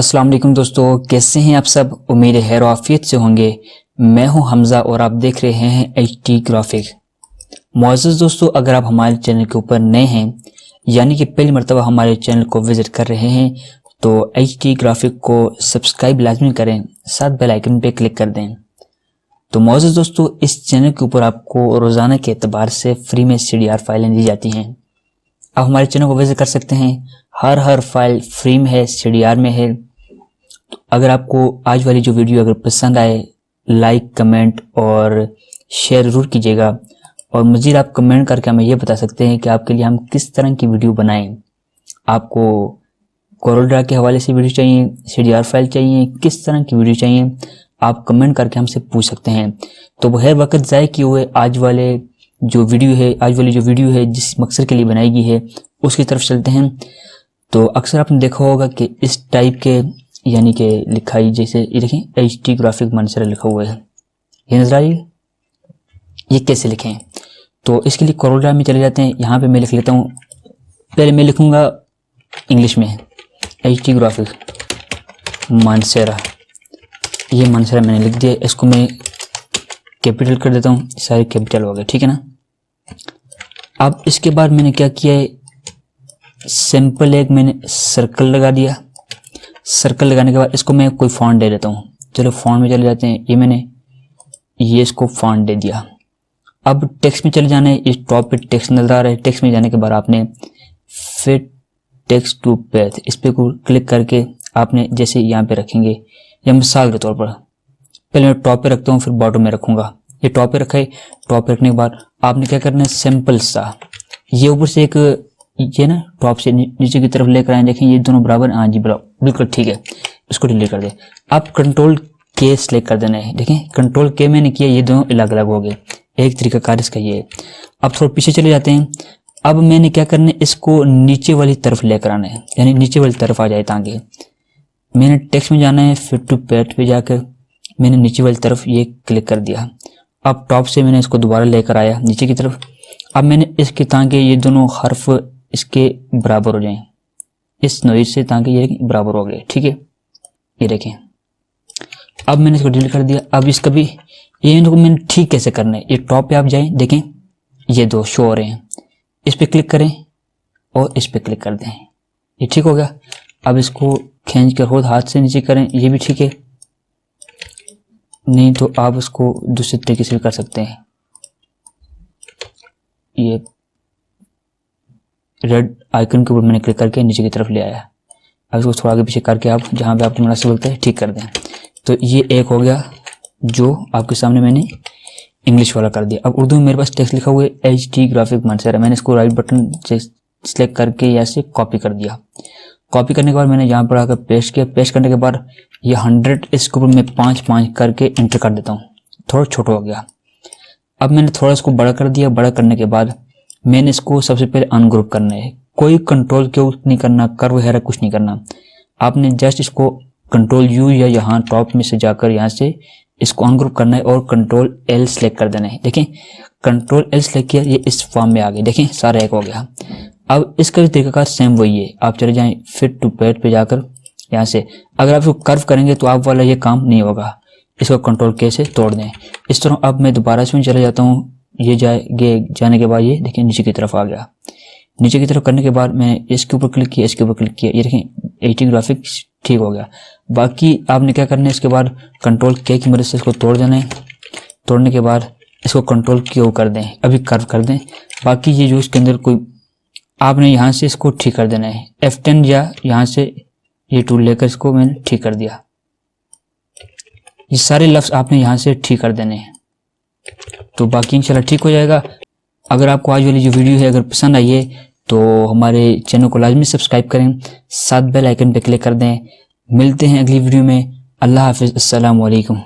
अस्सलाम वालेकुम दोस्तों, कैसे हैं आप सब। उम्मीद है खैर आफियत से होंगे। मैं हूं हमजा और आप देख रहे हैं एचटी ग्राफिक। मुअज़्ज़ज़ दोस्तों, अगर आप हमारे चैनल के ऊपर नए हैं यानी कि पहली मरतबा हमारे चैनल को विजिट कर रहे हैं तो एचटी ग्राफिक को सब्सक्राइब लाजमी करें, साथ बेल आइकन पे क्लिक कर दें। तो मुअज़्ज़ज़ दोस्तों, इस चैनल के ऊपर आपको रोज़ाना के एतबार से फ्री में CDR फाइलें दी जाती हैं। आप हमारे चैनल को विजिट कर सकते हैं। हर फाइल फ्री में है, CDR में है। अगर आपको आज वाली जो वीडियो अगर पसंद आए, लाइक कमेंट और शेयर ज़रूर कीजिएगा। और मज़ीद आप कमेंट करके हमें ये बता सकते हैं कि आपके लिए हम किस तरह की वीडियो बनाएं। आपको कोरोड्रा के हवाले से वीडियो चाहिए, CDR फाइल चाहिए, किस तरह की वीडियो चाहिए, आप कमेंट करके हमसे पूछ सकते हैं। तो बगैर वक्त ज़ाय किए हुए आज वाली जो वीडियो है जिस मकसद के लिए बनाई गई है उसकी तरफ चलते हैं। तो अक्सर आपने देखा होगा कि इस टाइप के यानी कि लिखाई, जैसे ये देखें एचटी ग्राफिक मानसरा लिखा हुआ है, ये नजर आ रही है। ये कैसे लिखें, तो इसके लिए कोरोड्रा में चले जाते हैं। यहाँ पे मैं लिख लेता हूँ, पहले मैं लिखूंगा इंग्लिश में एचटी ग्राफिक मानसरा। ये मानसरा मैंने लिख दिया, इसको मैं कैपिटल कर देता हूँ, सारे कैपिटल हो गए, ठीक है ना। अब इसके बाद मैंने क्या किया है, सिंपल एक मैंने सर्कल लगा दिया। सर्कल लगाने के बाद इसको मैं कोई फॉन्ट दे देता हूँ। चलो फॉन्ट में चले जाते हैं। ये मैंने इसको फॉन्ट दे दिया। अब टेक्स्ट में चले जाना है। इस टॉप पे टेक्स्ट नजर आ रहा है। टेक्स्ट में जाने के बाद आपने फिट टेक्स्ट टू पेज, इस पे क्लिक करके आपने जैसे यहाँ पे रखेंगे, या मिसाल के तौर पर पहले मैं टॉप पे रखता हूँ फिर बॉटम में रखूंगा। ये टॉप पे रखा है। टॉप पे रखने के बाद आपने क्या करना है, सिंपल सा ये ऊपर से एक ये ना टॉप से नीचे की तरफ लेकर आए, देखें ये दोनों बराबर। हाँ जी बिल्कुल ठीक है, इसको डिलीट कर दे। अब कंट्रोल के सेलेक्ट कर देना है। देखें कंट्रोल के मैंने किया, ये दोनों अलग अलग हो गए। एक तरीका कार इसका ये है। अब थोड़ा पीछे चले जाते हैं। अब मैंने क्या करना है, इसको नीचे वाली तरफ लेकर आना है, यानी नीचे वाली तरफ आ जाए ताकि मैंने टेक्स्ट में जाना है। फिट टू पेज पे जाकर मैंने नीचे वाली तरफ ये क्लिक कर दिया। अब टॉप से मैंने इसको दोबारा लेकर आया नीचे की तरफ। अब मैंने इसके ताकि ये दोनों हर्फ इसके बराबर हो जाएं, इस नोइज से, ताकि ये बराबर हो गए, ठीक है। ये देखें, अब मैंने इसको डिलीट कर दिया। अब इसका भी ये इनको मैंने ठीक कैसे करना है, ये टॉप पे आप जाएं, देखें ये दो शो हो रहे हैं, इस पे क्लिक करें और इस पे क्लिक कर दें, ये ठीक हो गया। अब इसको खींच कर खुद हाथ से नीचे करें, ये भी ठीक है। नहीं तो आप इसको दूसरे तरीके से भी कर सकते हैं। ये रेड आइकन के ऊपर मैंने क्लिक करके नीचे की तरफ ले आया। अब इसको थोड़ा आगे पीछे करके आप जहां पे आपको मुनासिब लगता है ठीक कर दें। तो ये एक हो गया जो आपके सामने मैंने इंग्लिश वाला कर दिया। अब उर्दू में मेरे पास टेक्स्ट लिखा हुआ है एचटी ग्राफिक मानसरा। मैंने इसको राइट बटन से सिलेक्ट करके यहाँ से कॉपी कर दिया। कॉपी करने के बाद मैंने यहाँ पर आकर पेस्ट किया। पेस्ट करने के बाद ये 100 इसके ऊपर मैं 5 करके इंटर कर देता हूँ। थोड़ा छोटा हो गया। अब मैंने थोड़ा इसको बड़ा कर दिया। बड़ा करने के बाद मैंने इसको सबसे पहले अनग्रुप करना है। कोई कंट्रोल क्यों नहीं करना, कर्व वगैरह कुछ नहीं करना। आपने जस्ट इसको कंट्रोल U या यहाँ टॉप में से जाकर यहाँ से इसको अनग्रुप करना है और कंट्रोल L सेलेक्ट कर देना है। देखें कंट्रोल L सेलेक्ट किया, ये इस फॉर्म में आ गई। देखें सारा एक हो गया। अब इसका भी तरीकाकार सेम वही है। आप चले जाएं फिट टू पेज पे जाकर यहाँ से, अगर आप इसको कर्व करेंगे तो आप वाला ये काम नहीं होगा। इसको कंट्रोल के से तोड़ दें इस तरह। अब मैं दोबारा इसमें चले जाता हूँ। ये जाने के बाद ये देखिए नीचे की तरफ आ गया। नीचे की तरफ करने के बाद मैं इसके ऊपर क्लिक किया, इसके ऊपर क्लिक किया, ये देखें एचटी ग्राफिक ठीक हो गया। बाकी आपने क्या करना है, इसके बाद कंट्रोल के की मदद से इसको तोड़ देना है। तोड़ने के बाद इसको कंट्रोल क्यू कर दें, अभी कर्व कर दें। बाकी ये जो इसके अंदर कोई आपने यहाँ से इसको ठीक कर देना है। F10 या यहाँ से ये टूल लेकर इसको मैंने ठीक कर दिया। ये सारे लफ्ज आपने यहाँ से ठीक कर देने हैं, तो बाकी इंशाल्लाह ठीक हो जाएगा। अगर आपको आज वाली जो वीडियो है अगर पसंद आई है तो हमारे चैनल को लाजमी सब्सक्राइब करें, साथ बेल आइकन पे क्लिक कर दें। मिलते हैं अगली वीडियो में। अल्लाह हाफिज़, अस्सलाम वालेकुम।